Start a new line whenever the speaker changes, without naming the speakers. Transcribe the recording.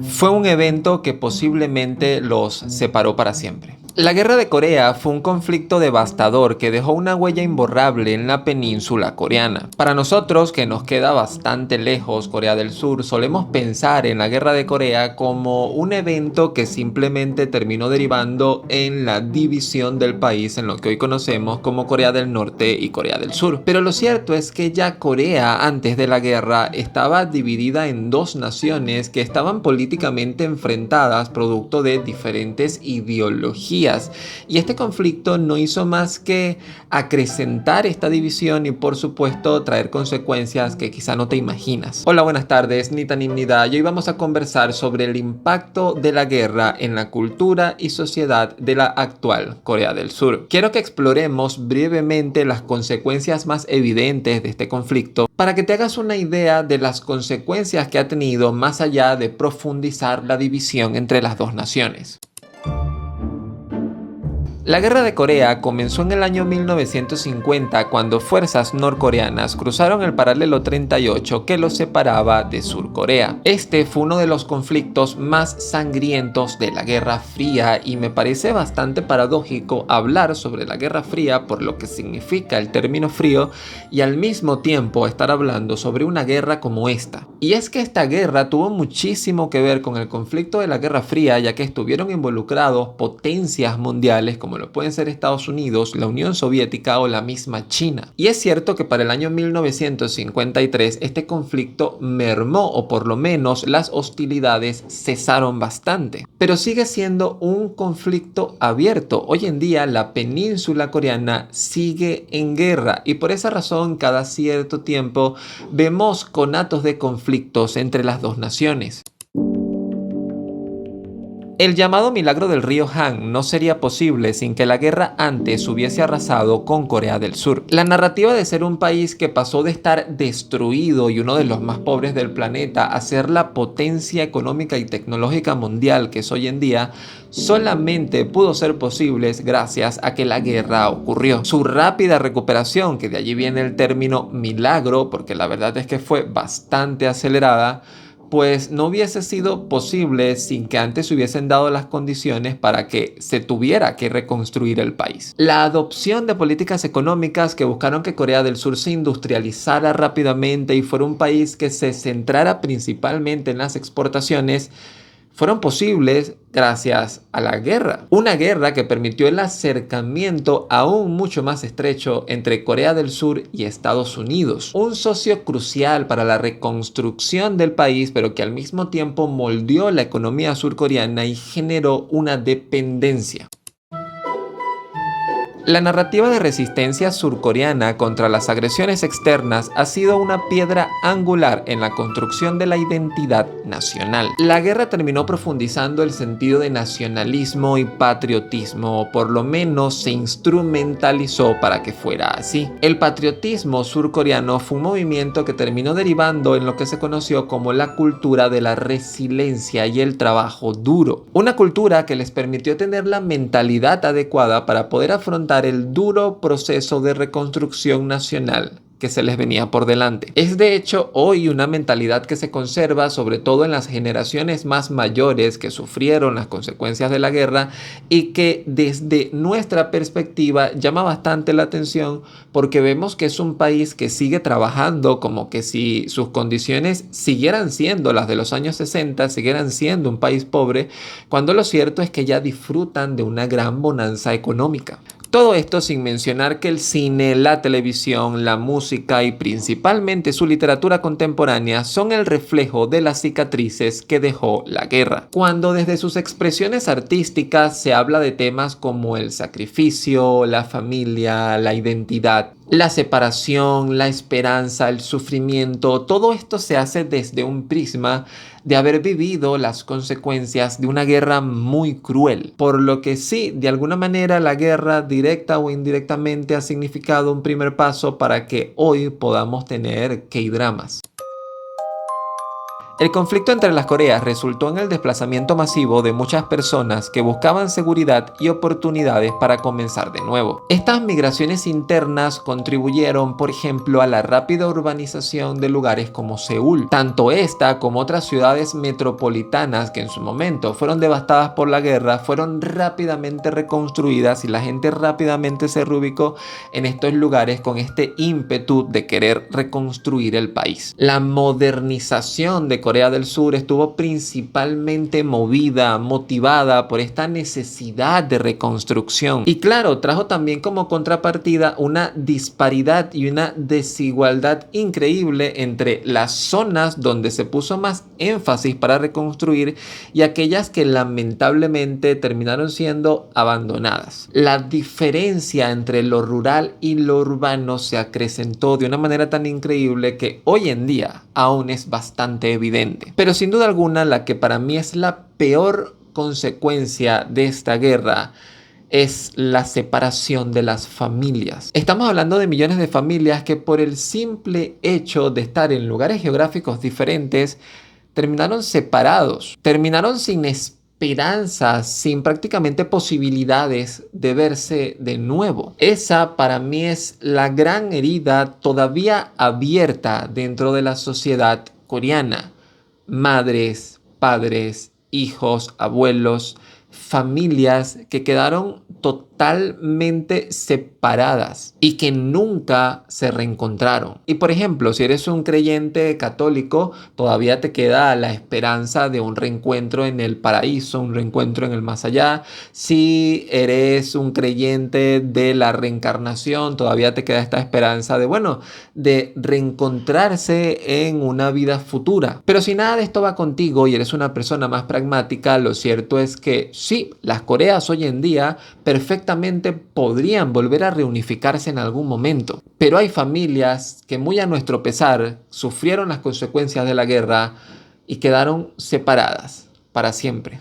Fue un evento que posiblemente los separó para siempre. La Guerra de Corea fue un conflicto devastador que dejó una huella imborrable en la península coreana. Para nosotros, que nos queda bastante lejos Corea del Sur, solemos pensar en la Guerra de Corea como un evento que simplemente terminó derivando en la división del país en lo que hoy conocemos como Corea del Norte y Corea del Sur. Pero lo cierto es que ya Corea, antes de la guerra, estaba dividida en dos naciones que estaban políticamente enfrentadas producto de diferentes ideologías. Y este conflicto no hizo más que acrecentar esta división y por supuesto traer consecuencias que quizá no te imaginas. Hola, buenas tardes, Nita Nimnida, y hoy vamos a conversar sobre el impacto de la guerra en la cultura y sociedad de la actual Corea del Sur. Quiero que exploremos brevemente las consecuencias más evidentes de este conflicto para que te hagas una idea de las consecuencias que ha tenido más allá de profundizar la división entre las dos naciones. La Guerra de Corea comenzó en el año 1950 cuando fuerzas norcoreanas cruzaron el paralelo 38 que los separaba de Surcorea. Este fue uno de los conflictos más sangrientos de la Guerra Fría y me parece bastante paradójico hablar sobre la Guerra Fría por lo que significa el término frío y al mismo tiempo estar hablando sobre una guerra como esta. Y es que esta guerra tuvo muchísimo que ver con el conflicto de la Guerra Fría, ya que estuvieron involucrados potencias mundiales como lo pueden ser Estados Unidos, la Unión Soviética o la misma China. Y es cierto que para el año 1953 este conflicto mermó o por lo menos las hostilidades cesaron bastante. Pero sigue siendo un conflicto abierto. Hoy en día la península coreana sigue en guerra y por esa razón cada cierto tiempo vemos conatos de conflictos entre las dos naciones. El llamado milagro del río Han no sería posible sin que la guerra antes hubiese arrasado con Corea del Sur. La narrativa de ser un país que pasó de estar destruido y uno de los más pobres del planeta a ser la potencia económica y tecnológica mundial que es hoy en día solamente pudo ser posible gracias a que la guerra ocurrió. Su rápida recuperación, que de allí viene el término milagro, porque la verdad es que fue bastante acelerada, pues no hubiese sido posible sin que antes se hubiesen dado las condiciones para que se tuviera que reconstruir el país. La adopción de políticas económicas que buscaron que Corea del Sur se industrializara rápidamente y fuera un país que se centrara principalmente en las exportaciones fueron posibles gracias a la guerra. Una guerra que permitió el acercamiento aún mucho más estrecho entre Corea del Sur y Estados Unidos. Un socio crucial para la reconstrucción del país, pero que al mismo tiempo moldeó la economía surcoreana y generó una dependencia. La narrativa de resistencia surcoreana contra las agresiones externas ha sido una piedra angular en la construcción de la identidad nacional. La guerra terminó profundizando el sentido de nacionalismo y patriotismo, o por lo menos se instrumentalizó para que fuera así. El patriotismo surcoreano fue un movimiento que terminó derivando en lo que se conoció como la cultura de la resiliencia y el trabajo duro. Una cultura que les permitió tener la mentalidad adecuada para poder afrontar el duro proceso de reconstrucción nacional que se les venía por delante. Es de hecho hoy una mentalidad que se conserva sobre todo en las generaciones más mayores que sufrieron las consecuencias de la guerra y que desde nuestra perspectiva llama bastante la atención porque vemos que es un país que sigue trabajando como que si sus condiciones siguieran siendo las de los años 60, siguieran siendo un país pobre, cuando lo cierto es que ya disfrutan de una gran bonanza económica. Todo esto sin mencionar que el cine, la televisión, la música y principalmente su literatura contemporánea son el reflejo de las cicatrices que dejó la guerra. Cuando desde sus expresiones artísticas se habla de temas como el sacrificio, la familia, la identidad, la separación, la esperanza, el sufrimiento, todo esto se hace desde un prisma de haber vivido las consecuencias de una guerra muy cruel. Por lo que sí, de alguna manera la guerra directa o indirectamente ha significado un primer paso para que hoy podamos tener K-dramas. El conflicto entre las Coreas resultó en el desplazamiento masivo de muchas personas que buscaban seguridad y oportunidades para comenzar de nuevo. Estas migraciones internas contribuyeron, por ejemplo, a la rápida urbanización de lugares como Seúl. Tanto esta como otras ciudades metropolitanas que en su momento fueron devastadas por la guerra fueron rápidamente reconstruidas y la gente rápidamente se reubicó en estos lugares con este ímpetu de querer reconstruir el país. La modernización de Corea del Sur estuvo principalmente motivada por esta necesidad de reconstrucción. Y claro, trajo también como contrapartida una disparidad y una desigualdad increíble entre las zonas donde se puso más énfasis para reconstruir y aquellas que lamentablemente terminaron siendo abandonadas. La diferencia entre lo rural y lo urbano se acrecentó de una manera tan increíble que hoy en día aún es bastante evidente. Pero sin duda alguna, la que para mí es la peor consecuencia de esta guerra es la separación de las familias. Estamos hablando de millones de familias que por el simple hecho de estar en lugares geográficos diferentes terminaron separados, terminaron sin esperanzas, sin prácticamente posibilidades de verse de nuevo. Esa para mí es la gran herida todavía abierta dentro de la sociedad coreana. Madres, padres, hijos, abuelos, familias que quedaron totalmente separadas y que nunca se reencontraron. Y por ejemplo, si eres un creyente católico, todavía te queda la esperanza de un reencuentro en el paraíso, un reencuentro en el más allá. Si eres un creyente de la reencarnación, todavía te queda esta esperanza de reencontrarse en una vida futura. Pero si nada de esto va contigo y eres una persona más pragmática, lo cierto es que sí, las Coreas hoy en día perfectamente podrían volver a reunificarse en algún momento. Pero hay familias que muy a nuestro pesar sufrieron las consecuencias de la guerra y quedaron separadas para siempre.